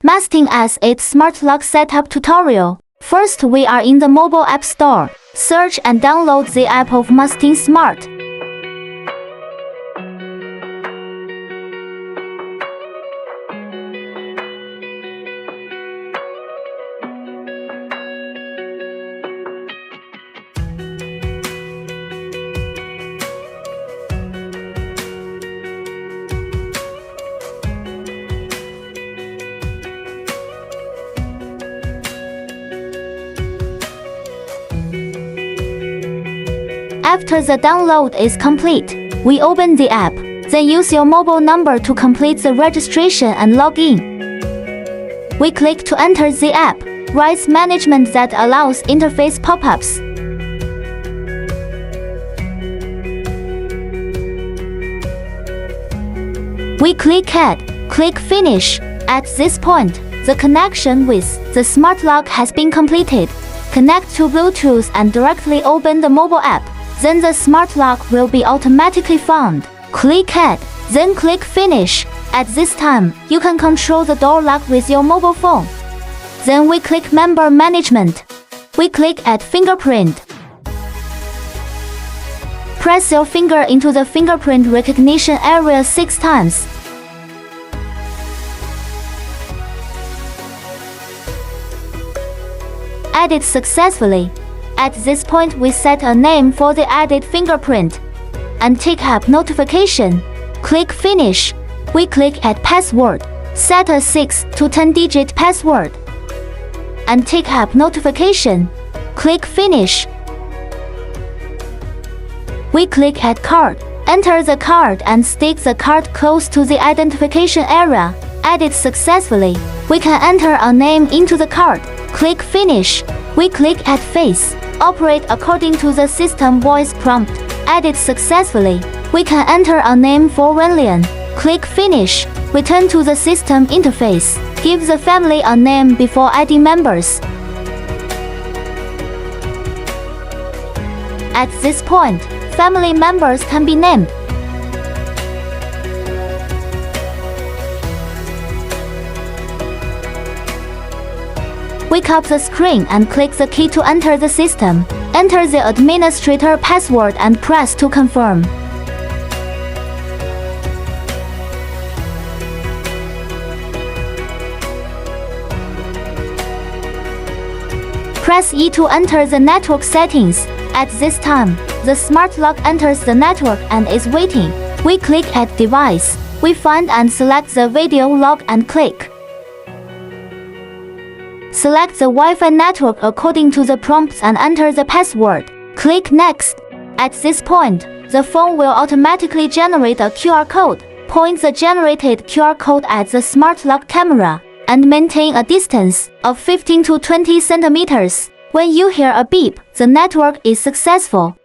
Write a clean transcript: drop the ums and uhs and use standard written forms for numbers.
MSTI S8 Smart Lock Setup Tutorial. First, we are in the mobile app store. Search and download the app of MSTI Smart. After the download is complete, we open the app, then use your mobile number to complete the registration and log in. We click to enter the app, write management that allows interface pop-ups. We click Add, click Finish. At this point, the connection with the Smart Lock has been completed. Connect to Bluetooth and directly open the mobile app. Then the Smart Lock will be automatically found. Click Add, then click Finish. At this time, you can control the door lock with your mobile phone. Then we click Member Management. We click Add Fingerprint. Press your finger into the fingerprint recognition area 6 times. Added successfully. At this point, we set a name for the added fingerprint and tick app notification. Click Finish. We click Add Password. Set a 6 to 10-digit password and tick app notification. Click Finish. We click Add Card. Enter the card and stick the card close to the identification area. Added successfully. We can enter a name into the card. Click Finish. We click Add Face. Operate according to the system voice prompt. Added successfully. We can enter a name for Wenlian. Click Finish. Return to the system interface. Give the family a name before adding members. At this point, family members can be named. Wake up the screen and click the key to enter the system. Enter the administrator password and press to confirm. Press E to enter the network settings. At this time, the Smart Lock enters the network and is waiting. We click Add Device. We find and select the video log and click. Select the Wi-Fi network according to the prompts and enter the password. Click Next. At this point, the phone will automatically generate a QR code. Point the generated QR code at the Smart Lock camera and maintain a distance of 15 to 20 centimeters. When you hear a beep, the network is successful.